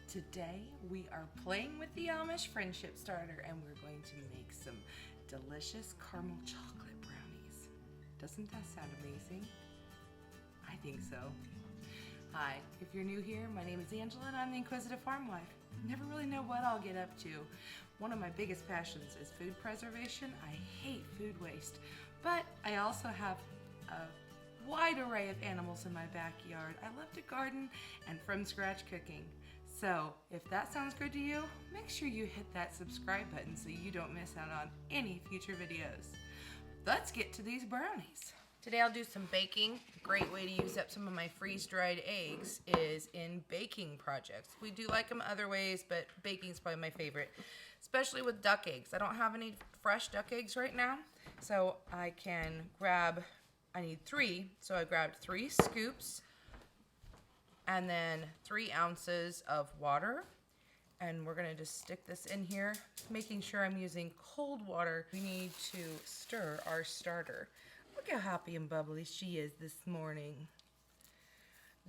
Today we are playing with the Amish Friendship Starter and we're going to make some delicious caramel chocolate brownies. Doesn't that sound amazing? I think so. Hi, if you're new here, my name is Angela and I'm the Inquisitive Farmwife. Never really know what I'll get up to. One of my biggest passions is food preservation. I hate food waste, but I also have a wide array of animals in my backyard. I love to garden and from scratch cooking. So if that sounds good to you, make sure you hit that subscribe button so you don't miss out on any future videos. Let's get to these brownies. Today I'll do some baking. A great way to use up some of my freeze-dried eggs is in baking projects. We do like them other ways, but baking's probably my favorite, especially with duck eggs. I don't have any fresh duck eggs right now, so I need 3, so I grabbed 3 scoops and then 3 ounces of water. And we're gonna just stick this in here, making sure I'm using cold water. We need to stir our starter. Look how happy and bubbly she is this morning.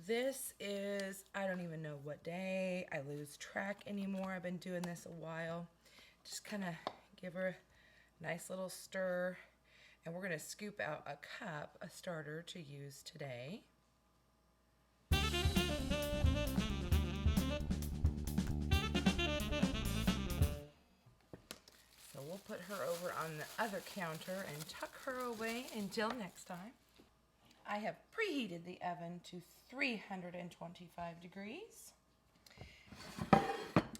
This is, I don't even know what day. I lose track anymore. I've been doing this a while. Just kind of give her a nice little stir. And we're gonna scoop out a cup of starter to use today. So we'll put her over on the other counter and tuck her away until next time. I have preheated the oven to 325 degrees.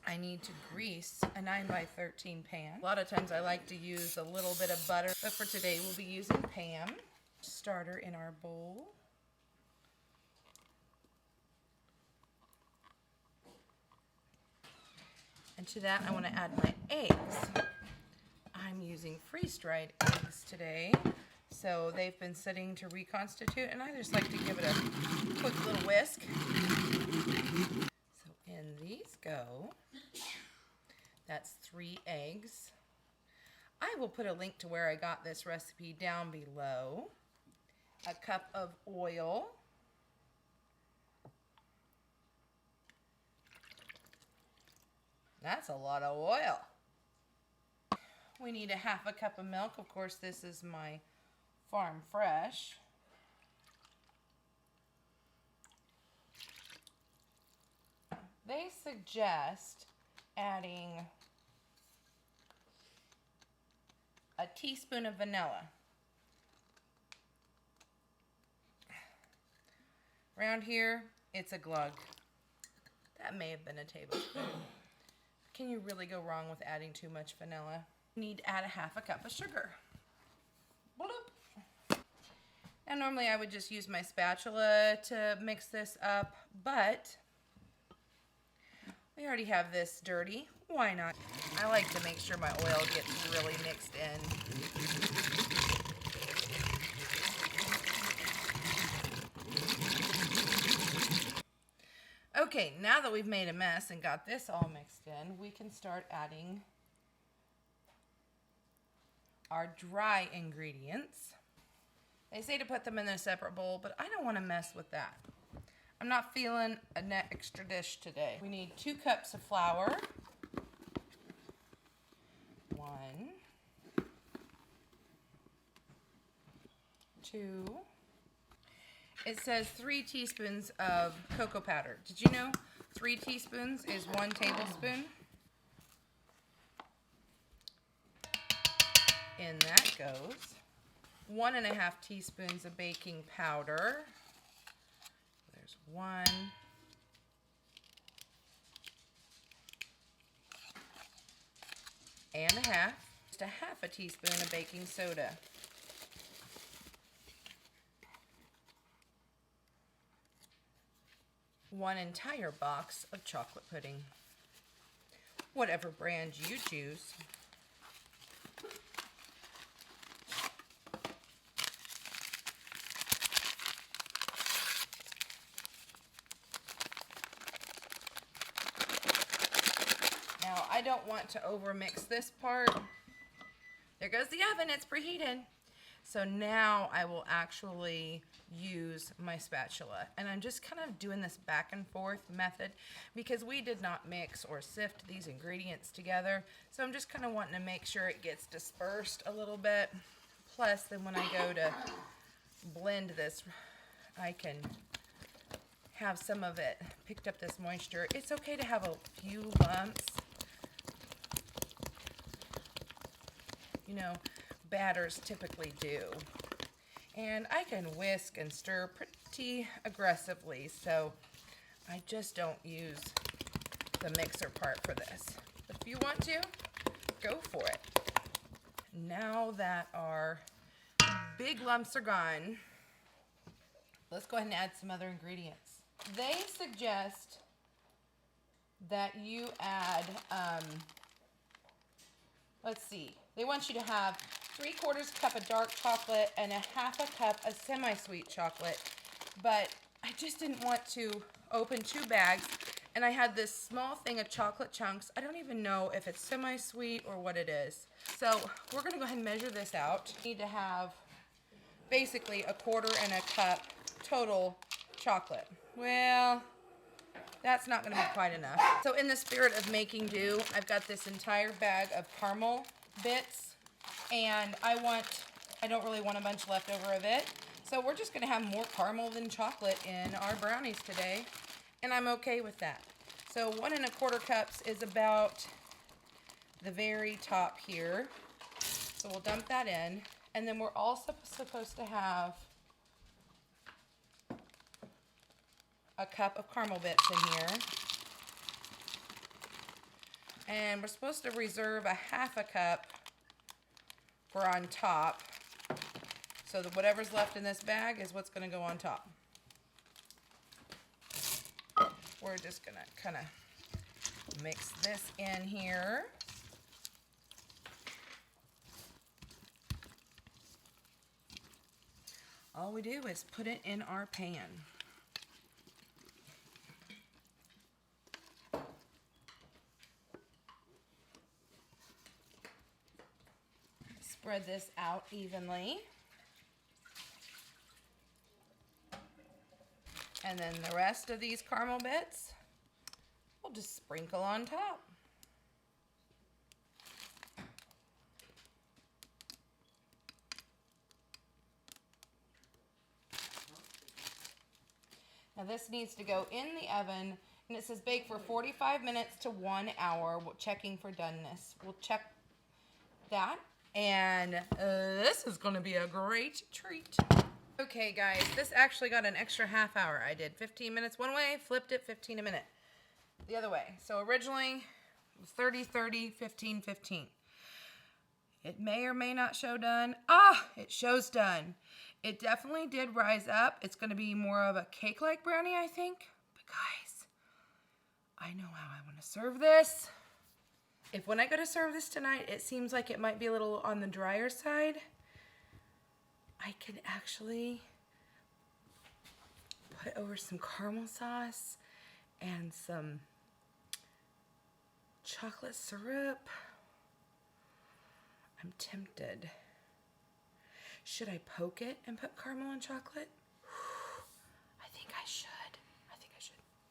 I need to grease a 9x13 pan. A lot of times I like to use a little bit of butter, but for today we'll be using Pam. Starter in our bowl. And to that I want to add my eggs. I'm using freeze-dried eggs today, so they've been sitting to reconstitute, and I just like to give it a quick little whisk. So in these go. That's 3 eggs. I will put a link to where I got this recipe down below. A cup of oil. That's a lot of oil. We need a half a cup of milk. Of course, this is my farm fresh. They suggest adding a teaspoon of vanilla. Around here, it's a glug. That may have been a tablespoon. Can you really go wrong with adding too much vanilla? You need to add a half a cup of sugar. Bloop. Now normally I would just use my spatula to mix this up, but we already have this dirty. Why not? I like to make sure my oil gets really mixed in. Okay, now that we've made a mess and got this all mixed in, we can start adding our dry ingredients. They say to put them in a separate bowl, but I don't want to mess with that. I'm not feeling an extra dish today. We need 2 cups of flour. 1, 2. It says 3 teaspoons of cocoa powder. Did you know 3 teaspoons is 1 tablespoon? In that goes 1.5 teaspoons of baking powder. There's 1. And a half. Just a half a teaspoon of baking soda. One entire box of chocolate pudding. Whatever brand you choose. Now, I don't want to overmix this part. There goes the oven, it's preheated. So now I will actually use my spatula. And I'm just kind of doing this back and forth method because we did not mix or sift these ingredients together. So I'm just kind of wanting to make sure it gets dispersed a little bit. Plus, then when I go to blend this, I can have some of it picked up this moisture. It's okay to have a few lumps. You know, batters typically do. And I can whisk and stir pretty aggressively, so I just don't use the mixer part for this. If you want to, go for it. Now that our big lumps are gone, let's go ahead and add some other ingredients. They suggest that you add, let's see, they want you to have 3/4 cup of dark chocolate and 1/2 cup of semi-sweet chocolate. But I just didn't want to open 2 bags, and I had this small thing of chocolate chunks. I don't even know if it's semi-sweet or what it is. So we're gonna go ahead and measure this out. You need to have basically 1/4 and a cup total chocolate. Well, that's not gonna be quite enough. So in the spirit of making do, I've got this entire bag of caramel bits, and I don't really want a bunch left over of it. So we're just gonna have more caramel than chocolate in our brownies today, and I'm okay with that. So 1 1/4 cups is about the very top here. So we'll dump that in, and then we're also supposed to have a cup of caramel bits in here. And we're supposed to reserve 1/2 cup for on top. So that whatever's left in this bag is what's going to go on top. We're just going to kind of mix this in here. All we do is put it in our pan. Spread this out evenly. And then the rest of these caramel bits, we'll just sprinkle on top. Now this needs to go in the oven, and it says bake for 45 minutes to 1 hour, checking for doneness. We'll check that, and this is going to be a great treat. Okay guys, this actually got an extra 1/2 hour. I did 15 minutes one way, flipped it 15 a minute the other way. So originally it was 30, 30, 15, 15. It may or may not show done. It shows done. It definitely did rise up. It's going to be more of a cake-like brownie, I think. But guys, I know how I want to serve this. If when I go to serve this tonight, it seems like it might be a little on the drier side, I can actually put over some caramel sauce and some chocolate syrup. I'm tempted. Should I poke it and put caramel and chocolate? I think I should.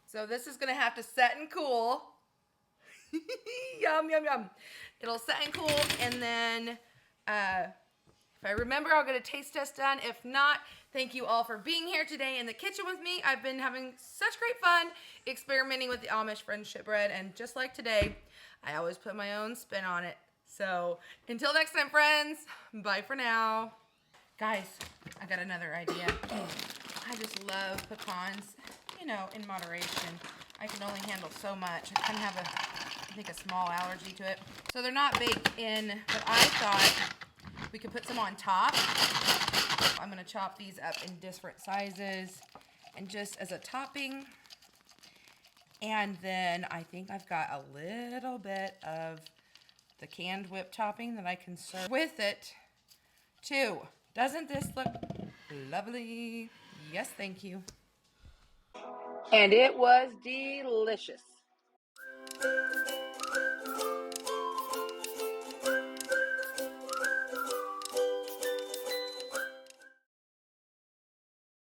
So this is gonna have to set and cool. Yum, yum, yum. It'll set and cool, and then if I remember, I'll get a taste test done. If not, thank you all for being here today in the kitchen with me. I've been having such great fun experimenting with the Amish Friendship bread, and just like today, I always put my own spin on it. So until next time, friends, bye for now. Guys, I got another idea. I just love pecans, you know, in moderation. I can only handle so much. I kind of have I think a small allergy to it. So they're not baked in, but I thought we could put some on top. I'm gonna chop these up in different sizes and just as a topping. And then I think I've got a little bit of the canned whipped topping that I can serve with it too. Doesn't this look lovely? Yes, thank you. And it was delicious.